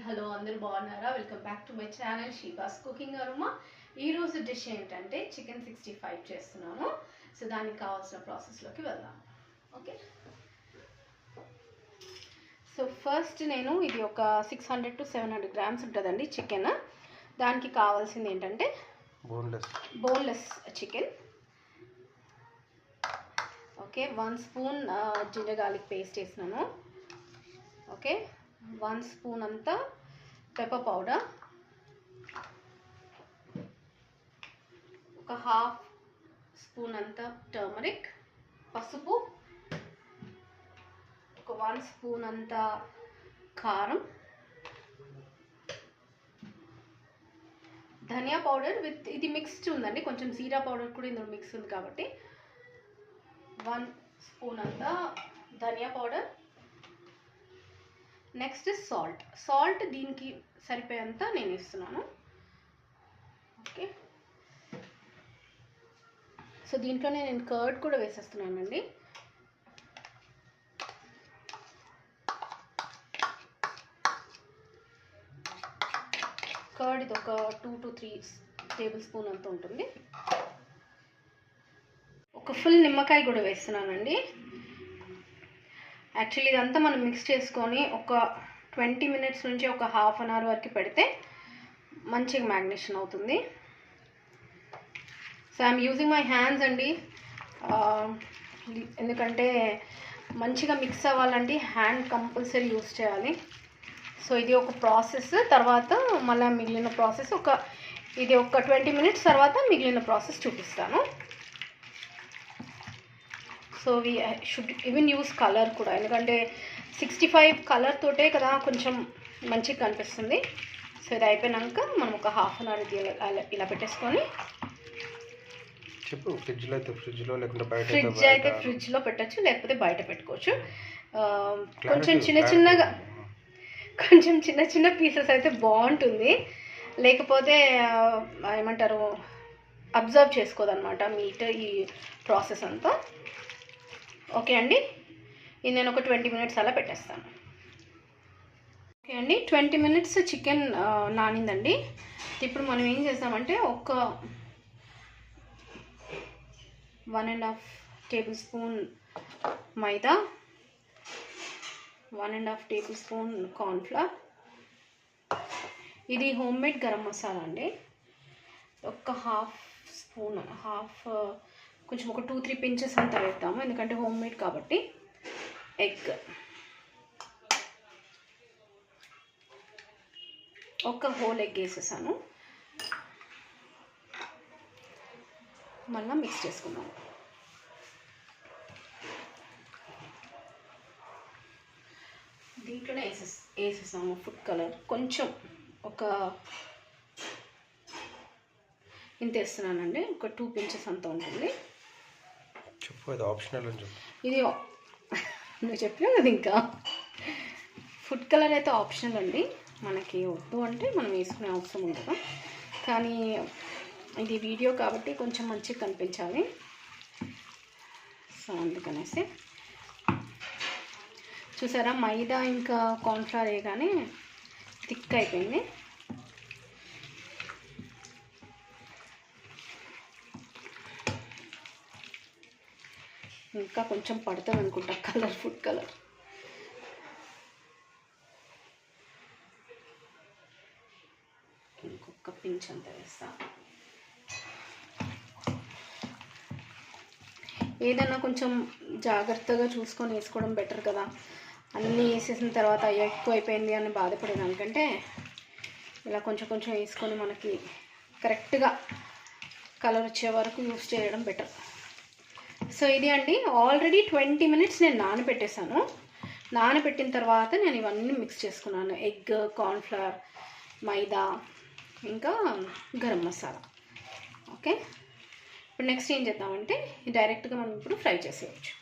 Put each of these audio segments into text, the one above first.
Hello అందరూ బాగున్నారా? Welcome back to my channel Sheeba's cooking aroma. ఈరోజు డిష్ ఏంటంటే చికెన్ 65 చేస్తున్నాను. సో దానికి కావాల్సిన ప్రాసెస్లోకి వెళ్దాం. ఓకే, సో ఫస్ట్ నేను ఇది ఒక 600 to 700 గ్రామ్స్ ఉంటుందండి చికెన్. దానికి కావాల్సింది ఏంటంటే boneless chicken. Okay, 1 spoon ginger garlic paste వేసినాను. ఓకే, 1 స్పూన్ అంతా పెప్పర్ పౌడర్, ఒక హాఫ్ స్పూన్ అంతా టర్మరిక్, పసుపు, ఒక 1 స్పూన్ అంతా కారం, ధనియా పౌడర్ విత్ ఇది మిక్స్డ్ ఉందండి, కొంచెం జీరా పౌడర్ కూడా ఇందులో మిక్స్ ఉంది కాబట్టి 1 స్పూన్ అంతా ధనియా పౌడర్. నెక్స్ట్ సాల్ట్ దీనికి సరిపోయేంత నేను ఇస్తున్నాను. ఓకే, సో దీంట్లోనే నేను కర్డ్ కూడా వేసేస్తున్నానండి. కర్డ్ ఇది ఒక 2 to 3 టేబుల్ స్పూన్ అంత ఉంటుంది. ఒక ఫుల్ నిమ్మకాయ కూడా వేస్తున్నానండి. యాక్చువల్లీ ఇదంతా మనం మిక్స్ చేసుకొని ఒక 20 minutes నుంచి ఒక హాఫ్ అన్ అవర్ వరకు పెడితే మంచిగా మ్యాగ్నేషన్ అవుతుంది. So I'm using my hands అండి, ఎందుకంటే మంచిగా మిక్స్ అవ్వాలంటే హ్యాండ్ కంపల్సరీ యూస్ చేయాలి. సో ఇది ఒక ప్రాసెస్. తర్వాత మళ్ళీ మిగిలిన ప్రాసెస్ ఇది ఒక 20 minutes తర్వాత మిగిలిన ప్రాసెస్ చూపిస్తాను. So we should even use colour కూడా, ఎందుకంటే 65 కలర్ తోటే కదా కొంచెం మంచిగా కనిపిస్తుంది. సో ఇది అయిపోయినాక మనం ఒక హాఫ్ అన్ అవర్ ఇలా పెట్టేసుకొని ఫ్రిడ్జ్లో పెట్టచ్చు, లేకపోతే బయట పెట్టుకోవచ్చు. కొంచెం చిన్న పీసెస్ అయితే బాగుంటుంది, లేకపోతే ఏమంటారు అబ్జర్వ్ చేసుకోదన్నమాట మీట్ ఈ ప్రాసెస్ అంతా. ఓకే అండి, ఇది నేను ఒక 20 minutes అలా పెట్టేస్తాను. ఓకే అండి, 20 minutes చికెన్ నానిందండి. ఇప్పుడు మనం ఏం చేస్తామంటే ఒక 1.5 టేబుల్ స్పూన్ మైదా, 1.5 టేబుల్ స్పూన్ కార్న్ఫ్లవర్, ఇది హోమ్ మేడ్ గరం మసాలా అండి, ఒక హాఫ్ కొంచెం ఒక 2-3 pinches అంతా వేస్తాము, ఎందుకంటే హోమ్ మేడ్ కాబట్టి. ఎగ్, ఒక హోల్ ఎగ్ వేసేసాను. మళ్ళీ మిక్స్ చేసుకున్నాము. దీంట్లోనే వేసేసాము ఫుడ్ కలర్, కొంచెం ఒక ఇంత వేస్తున్నానండి, ఒక 2 pinches అంతా ఉంటుంది. ఇది నువ్వు చెప్పావు కదా, ఇంకా ఫుడ్ కలర్ అయితే ఆప్షనల్ అండి, మనకి వద్దు అంటే మనం వేసుకునే అవసరం ఉండదు. కానీ ఇది వీడియో కాబట్టి కొంచెం మంచిగా కనిపించాలి, సో అందుకనేసి. చూసారా, మైదా ఇంకా కార్న్ఫ్లవర్ వేయగానే థిక్ అయిపోయింది. ఇంకా కొంచెం పడుతుంది అనుకుంటా కలర్, ఫుడ్ కలర్. ఇంకొక పించ్ అంత వేస్తా. ఏదైనా కొంచెం జాగ్రత్తగా చూసుకొని వేసుకోవడం బెటర్ కదా. అన్నీ వేసేసిన తర్వాత ఎక్కువ అయిపోయింది అని బాధపడేదానికంటే ఇలా కొంచెం వేసుకొని మనకి కరెక్ట్గా కలర్ వచ్చే వరకు యూస్ చేయడం బెటర్. సో ఇది అండి, ఆల్రెడీ 20 minutes నేను నానబెట్టేశాను. నానబెట్టిన తర్వాత నేను ఇవన్నీ మిక్స్ చేసుకున్నాను, ఎగ్, కార్న్ఫ్లవర్, మైదా, ఇంకా గరం మసాలా. ఓకే, ఇప్పుడు నెక్స్ట్ ఏం చేద్దామంటే డైరెక్ట్గా మనం ఇప్పుడు ఫ్రై చేసేయచ్చు.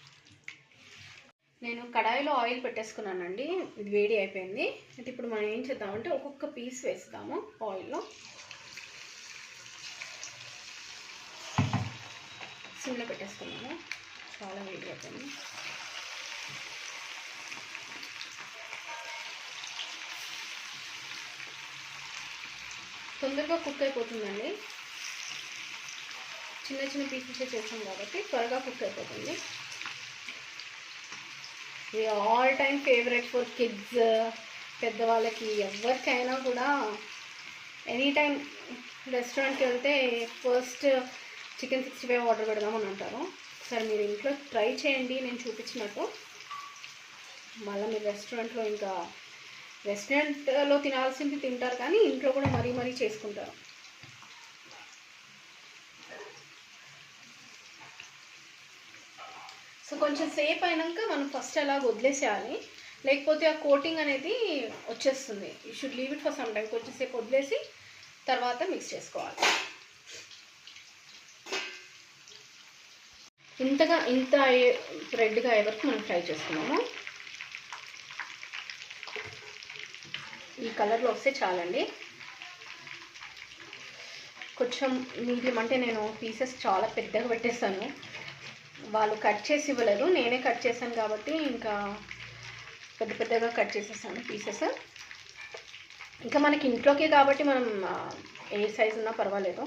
నేను కడాయిలో ఆయిల్ పెట్టేసుకున్నానండి, ఇది వేడి అయిపోయింది. అయితే ఇప్పుడు మనం ఏం చేద్దామంటే ఒక్కొక్క పీస్ వేస్తాము ఆయిల్లో. సిమ్లో పెట్టేసుకున్నాము, చాలా వేడి అయిపోయింది. తొందరగా కుక్ అయిపోతుందండి. చిన్న చిన్న పీసెస్ చేసాం కాబట్టి త్వరగా కుక్ అయిపోతుంది. ఇది all time favourite for kids, పెద్దవాళ్ళకి ఎవరికైనా కూడా. ఎనీ టైం రెస్టారెంట్కి వెళ్తే ఫస్ట్ చికెన్ 65 ఆర్డర్ పెడదామని అంటారు. సరే మీరు ఇంట్లో ట్రై చేయండి నేను చూపించినట్టు. మళ్ళీ మీరు రెస్టారెంట్లో తినాల్సింది తింటారు, కానీ ఇంట్లో కూడా మరీ చేసుకుంటారు. సో కొంచెం సేపు అయినాక మనం ఫస్ట్ అలా వదిలేసేయాలి, లేకపోతే ఆ కోటింగ్ అనేది వచ్చేస్తుంది. You should leave it for some time. కొంచెం సేపు వదిలేసి తర్వాత మిక్స్ చేసుకోవాలి. ఇంత రెడ్గా అయ్యే వరకు మనం ఫ్రై చేసుకున్నాము. ఈ కలర్లో వస్తే చాలండి. కొంచెం మీడియం అంటే నేను పీసెస్ చాలా పెద్దగా పెట్టేస్తాను, వాళ్ళు కట్ చేసి ఇవ్వలేదు, నేనే కట్ చేశాను కాబట్టి ఇంకా పెద్దగా కట్ చేసేసాను పీసెస్. ఇంకా మనకి ఇంట్లోకే కాబట్టి మనం ఏ సైజు ఉన్నా పర్వాలేదు.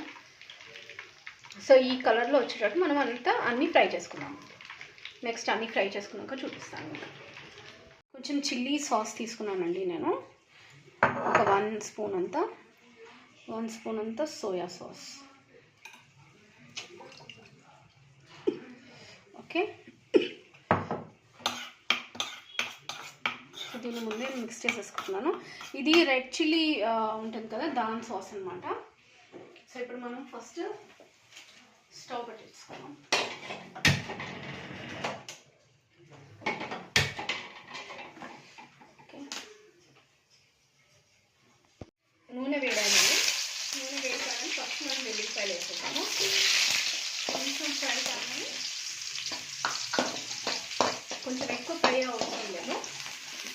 సో ఈ కలర్లో వచ్చేటట్టు మనం అన్నీ ఫ్రై చేసుకున్నాం. నెక్స్ట్ అన్నీ ఫ్రై చేసుకున్నాక చూపిస్తాను. కొంచెం చిల్లీ సాస్ తీసుకున్నానండి నేను, ఒక 1 స్పూన్ అంతా సోయా సాస్. ఓకే, దీన్ని ముందే మిక్స్ చేసేసుకుంటున్నాను. ఇది రెడ్ చిల్లీ ఉంటుంది కదా, దాని సాస్ అనమాట. సో ఇప్పుడు మనం ఫస్ట్ స్టవ్ పెట్టేసుకున్నాం. ఓకే, నూనె వేడాలండి. నూనె వేడాలని ఫస్ట్ మనం వెల్లుల్లిపాయలు వేసుకుంటాము. కొంచెం ఫ్రై కావాలి, కొంచెం ఎక్కువ ఫ్రై అవసరం లేదు,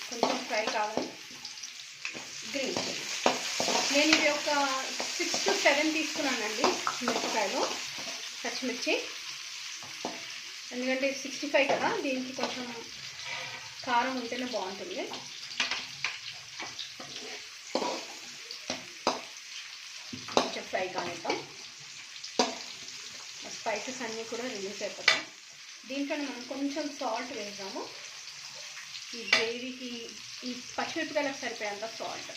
కొంచెం ఫ్రై కావాలి. గ్రీన్ చిల్లీ నేను ఇవి ఒక 6 to 7 తీసుకున్నానండి మిరపకాయలు, పచ్చిమిర్చి. ఎందుకంటే 65 కదా, దీనికి కొంచెం కారం ఉంటేనే బాగుంటుంది. కొంచెం ఫ్రై కానిద్దాం, స్పైసెస్ అన్నీ కూడా రిలీజ్ అయిపోతాయి. దీంట్లోనే మనం కొంచెం సాల్ట్ వేద్దాము. ఈ గ్రేవీకి ఈ పచ్చిమిరపకాయలకు సరిపోయేంత సాల్ట్.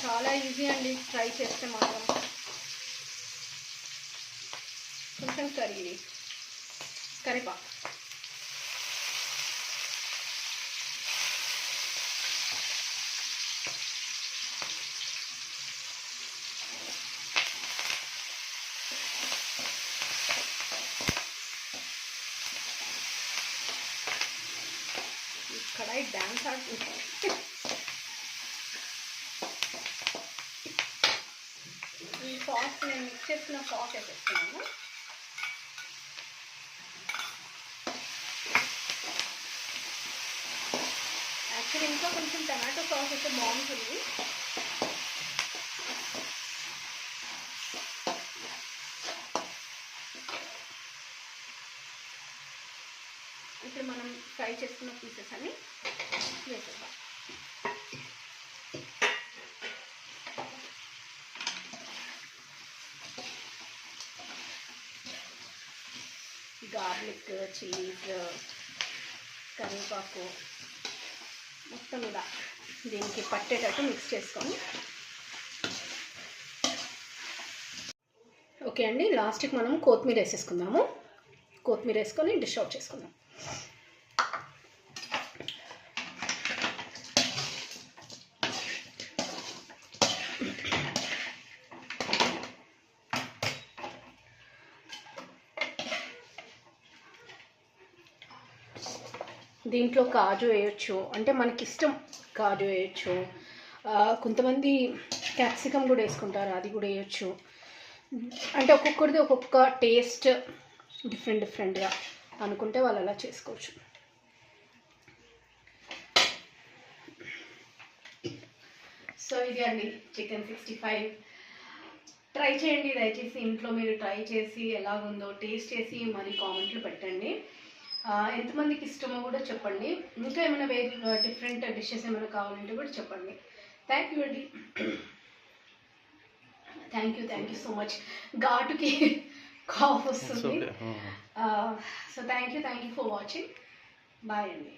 చాలా ఈజీ అండి ట్రై చేస్తే మాత్రం. కొంచెం కరివేపాకు. కడాయి డాన్స్ ఆడుతుంది. ఈ సాస్ నేను మిక్స్ చేసుకున్న సాస్ వేసేస్తున్నాను. యాక్చువల్లీ ఇంకా కొంచెం టమాటో సాస్ అయితే బాగుంటుంది. ఇప్పుడు మనం ఫ్రై చేసుకున్న పీసెస్ అన్ని వేసేద్దాం. గార్లిక్, చీజ్, కరివేపాకు మొత్తం ఇలా దీనికి పట్టేటట్టు మిక్స్ చేసుకొని. ఓకే అండి, లాస్ట్కి మనం కొత్తిమీర వేసేసుకుందాము. కొత్తిమీర వేసుకొని డిష్ అవుట్ చేసుకుందాం. దీంట్లో కాజు వేయచ్చు, అంటే మనకి ఇష్టం, కాజు వేయచ్చు. కొంతమంది క్యాప్సికమ్ కూడా వేసుకుంటారు, అది కూడా వేయచ్చు. అంటే ఒక్కొక్కరిది ఒక్కొక్క టేస్ట్ డిఫరెంట్గా అనుకుంటే వాళ్ళు అలా చేసుకోవచ్చు. సో ఇది అండి చికెన్ 65. ట్రై చేయండి దయచేసి, ఇంట్లో మీరు ట్రై చేసి ఎలాగుందో టేస్ట్ చేసి మరి కామెంట్లు పెట్టండి. ఎంతమందికి ఇష్టమో కూడా చెప్పండి. ఇంకా ఏమైనా వేరే డిఫరెంట్ డిషెస్ ఏమైనా కావాలంటే కూడా చెప్పండి. థ్యాంక్ యూ అండి. Thank you so much. ఘాటుకి కాఫ్ వస్తుంది. So thank you for watching. Bye అండి.